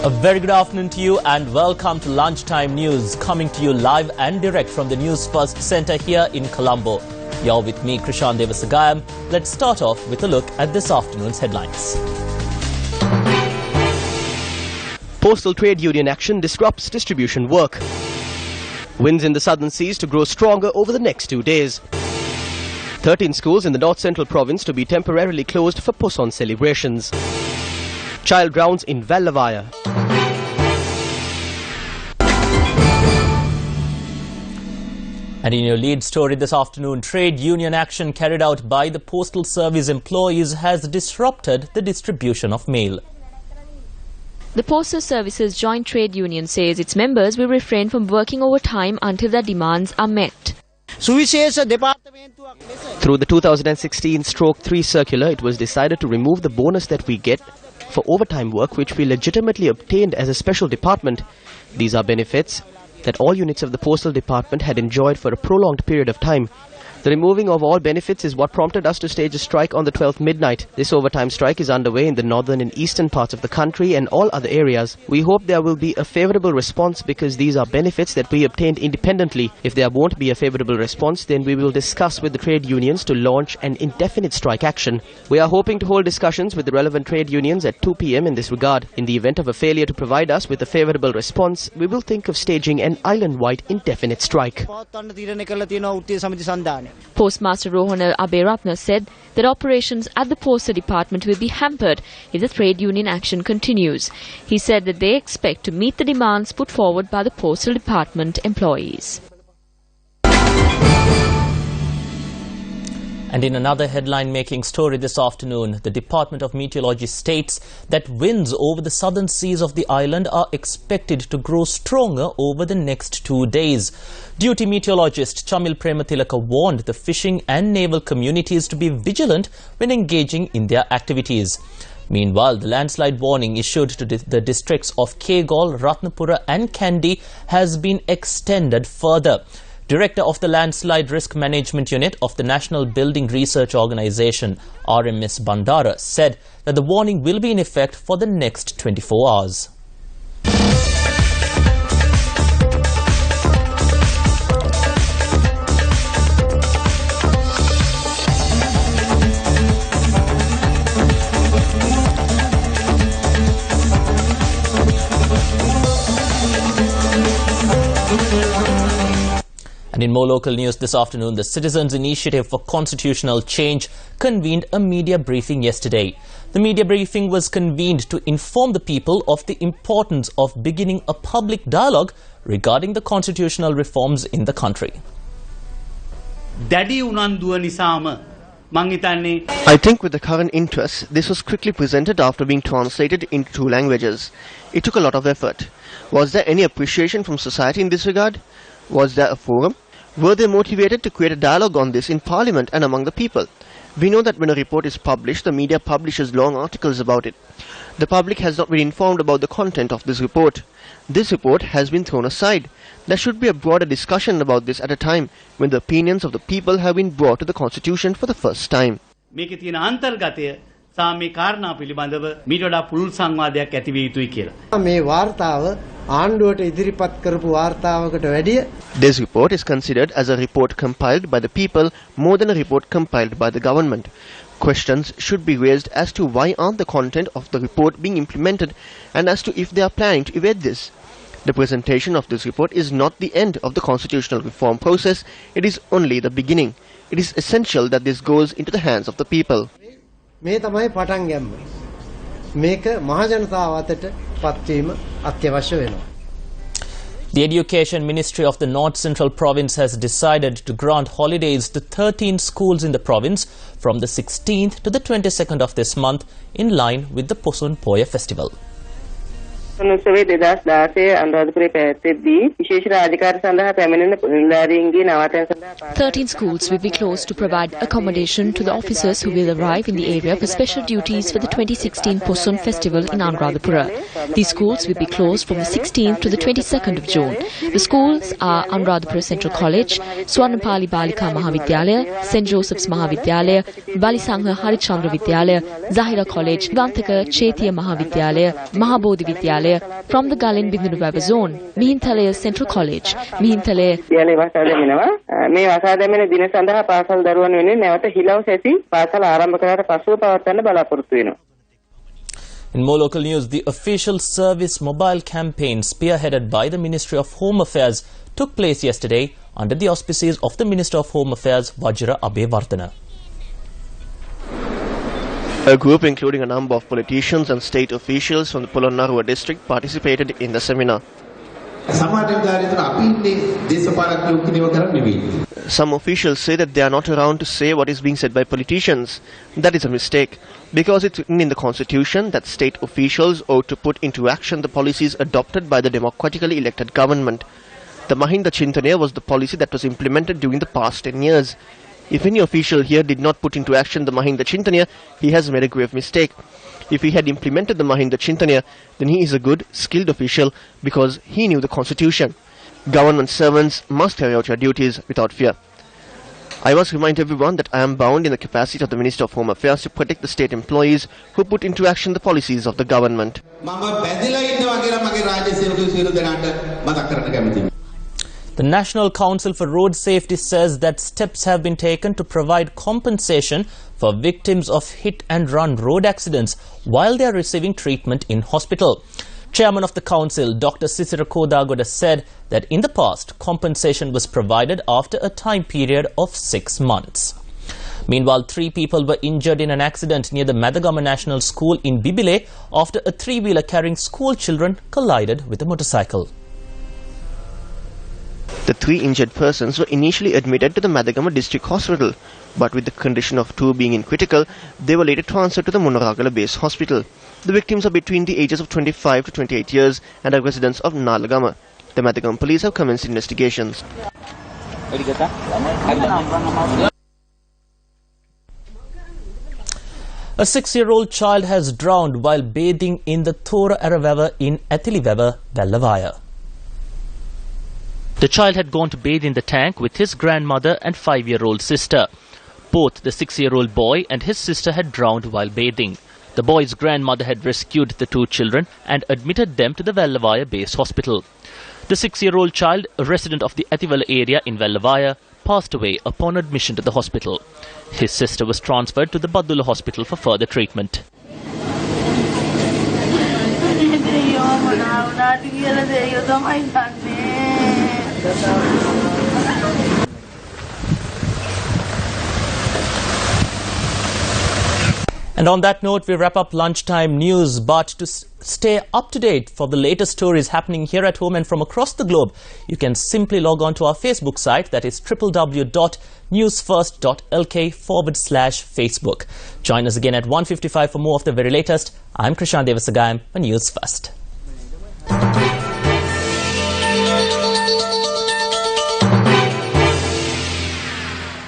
A very good afternoon to you and welcome to Lunchtime News, coming to you live and direct from the Newsfirst Centre here in Colombo. You're with me, Krishan Devasagayam. Let's start off with a look at this afternoon's headlines. Postal trade union action disrupts distribution work. Winds in the southern seas to grow stronger over the next 2 days. 13 schools in the North Central province to be temporarily closed for Poson celebrations. Child drowns in Vallavaya. And in your lead story this afternoon, trade union action carried out by the Postal Service employees has disrupted the distribution of mail. The Postal Service's Joint Trade Union says its members will refrain from working overtime until their demands are met. Through the 2016/3 circular, it was decided to remove the bonus that we get for overtime work which we legitimately obtained as a special department. These are benefits that all units of the Postal Department had enjoyed for a prolonged period of time. The removing of all benefits is what prompted us to stage a strike on the 12th midnight. This overtime strike is underway in the northern and eastern parts of the country and all other areas. We hope there will be a favourable response because these are benefits that we obtained independently. If there won't be a favourable response, then we will discuss with the trade unions to launch an indefinite strike action. We are hoping to hold discussions with the relevant trade unions at 2 p.m. in this regard. In the event of a failure to provide us with a favourable response, we will think of staging an island-wide indefinite strike. Postmaster Rohana Aberatna said that operations at the Postal Department will be hampered if the trade union action continues. He said that they expect to meet the demands put forward by the Postal Department employees. And in another headline-making story this afternoon, the Department of Meteorology states that winds over the southern seas of the island are expected to grow stronger over the next 2 days. Duty meteorologist Chamil Premathilaka warned the fishing and naval communities to be vigilant when engaging in their activities. Meanwhile, the landslide warning issued to the districts of Kegalle, Ratnapura and Kandy has been extended further. Director of the Landslide Risk Management Unit of the National Building Research Organisation, RMS Bandara, said that the warning will be in effect for the next 24 hours. And in more local news this afternoon, the Citizens Initiative for Constitutional Change convened a media briefing yesterday. The media briefing was convened to inform the people of the importance of beginning a public dialogue regarding the constitutional reforms in the country. I think with the current interest, this was quickly presented after being translated into 2 languages. It took a lot of effort. Was there any appreciation from society in this regard? Was there a forum? Were they motivated to create a dialogue on this in Parliament and among the people? We know that when a report is published, the media publishes long articles about it. The public has not been informed about the content of this report. This report has been thrown aside. There should be a broader discussion about this at a time when the opinions of the people have been brought to the Constitution for the first time. This report is considered as a report compiled by the people more than a report compiled by the government. Questions should be raised as to why aren't the content of the report being implemented and as to if they are planning to evade this. The presentation of this report is not the end of the constitutional reform process, it is only the beginning. It is essential that this goes into the hands of the people. මේ තමයි පටන් ගැම්ම. මේක මහජනතාව අතට පත්වීම අත්‍යවශ්‍ය වෙනවා. The Education Ministry of the North Central Province has decided to grant holidays to 13 schools in the province from the 16th to the 22nd of this month in line with the Poson Poya festival. 13 schools will be closed to provide accommodation to the officers who will arrive in the area for special duties for the 2016 Poson Festival in Anuradhapura. These schools will be closed from the 16th to the 22nd of June. The schools are Anuradhapura Central College, Swarnapali Balika Mahavidyalaya, St. Joseph's Mahavidyalaya, Balisangha Harichandra Vidyalaya, Zahira College, Vantaka Chaitya Mahavidyalaya, Mahabodhi Vidyalaya, Vidyalaya, from the Galin Bindunuvava zone, Mihinthala's Central College, Mihinthala's විද්‍යාලයේ වසා දැමෙනවා. මේ වසා දැමෙන දින සඳහා පාසල් දරුවන් වෙනුවෙන් නැවත හිලව් සැසි පාසල ආරම්භ කළාට පසුව පවත්වන්න බලාපොරොත්තු වෙනවා. In more local news, the official service mobile campaign spearheaded by the Ministry of Home Affairs took place yesterday under the auspices of the Minister of Home Affairs, Vajra Abeyewardena. A group including a number of politicians and state officials from the Polonnaruwa district participated in the seminar. Some officials say that they are not around to say what is being said by politicians. That is a mistake, because it's written in the constitution that state officials ought to put into action the policies adopted by the democratically elected government. The Mahinda Chintana was the policy that was implemented during the past 10 years. If any official here did not put into action the Mahinda Chintana, he has made a grave mistake. If he had implemented the Mahinda Chintana, then he is a good, skilled official because he knew the constitution. Government servants must carry out your duties without fear. I must remind everyone that I am bound in the capacity of the Minister of Home Affairs to protect the state employees who put into action the policies of the government. The National Council for Road Safety says that steps have been taken to provide compensation for victims of hit-and-run road accidents while they are receiving treatment in hospital. Chairman of the Council, Dr. Sisira Kodagoda, said that in the past, compensation was provided after a time period of 6 months. Meanwhile, 3 people were injured in an accident near the Madagama National School in Bibile after a 3-wheeler carrying school children collided with a motorcycle. The 3 injured persons were initially admitted to the Madagama District Hospital, but with the condition of 2 being in critical, they were later transferred to the Monoragala Base Hospital. The victims are between the ages of 25 to 28 years and are residents of Nalagama. The Madagama police have commenced investigations. A 6-year-old child has drowned while bathing in the Thora Aravava in Athilivava, Vellavaya. The child had gone to bathe in the tank with his grandmother and 5-year-old sister. Both the 6-year-old boy and his sister had drowned while bathing. The boy's grandmother had rescued the 2 children and admitted them to the Vellavaya Base Hospital. The 6-year-old child, a resident of the Athivala area in Vellavaya, passed away upon admission to the hospital. His sister was transferred to the Badula Hospital for further treatment. And on that note, we wrap up lunchtime news. But to stay up to date for the latest stories happening here at home and from across the globe, you can simply log on to our Facebook site, that is www.newsfirst.lk/Facebook. Join us again at 1:55 for more of the very latest. I'm Krishan Devasagayam for News First.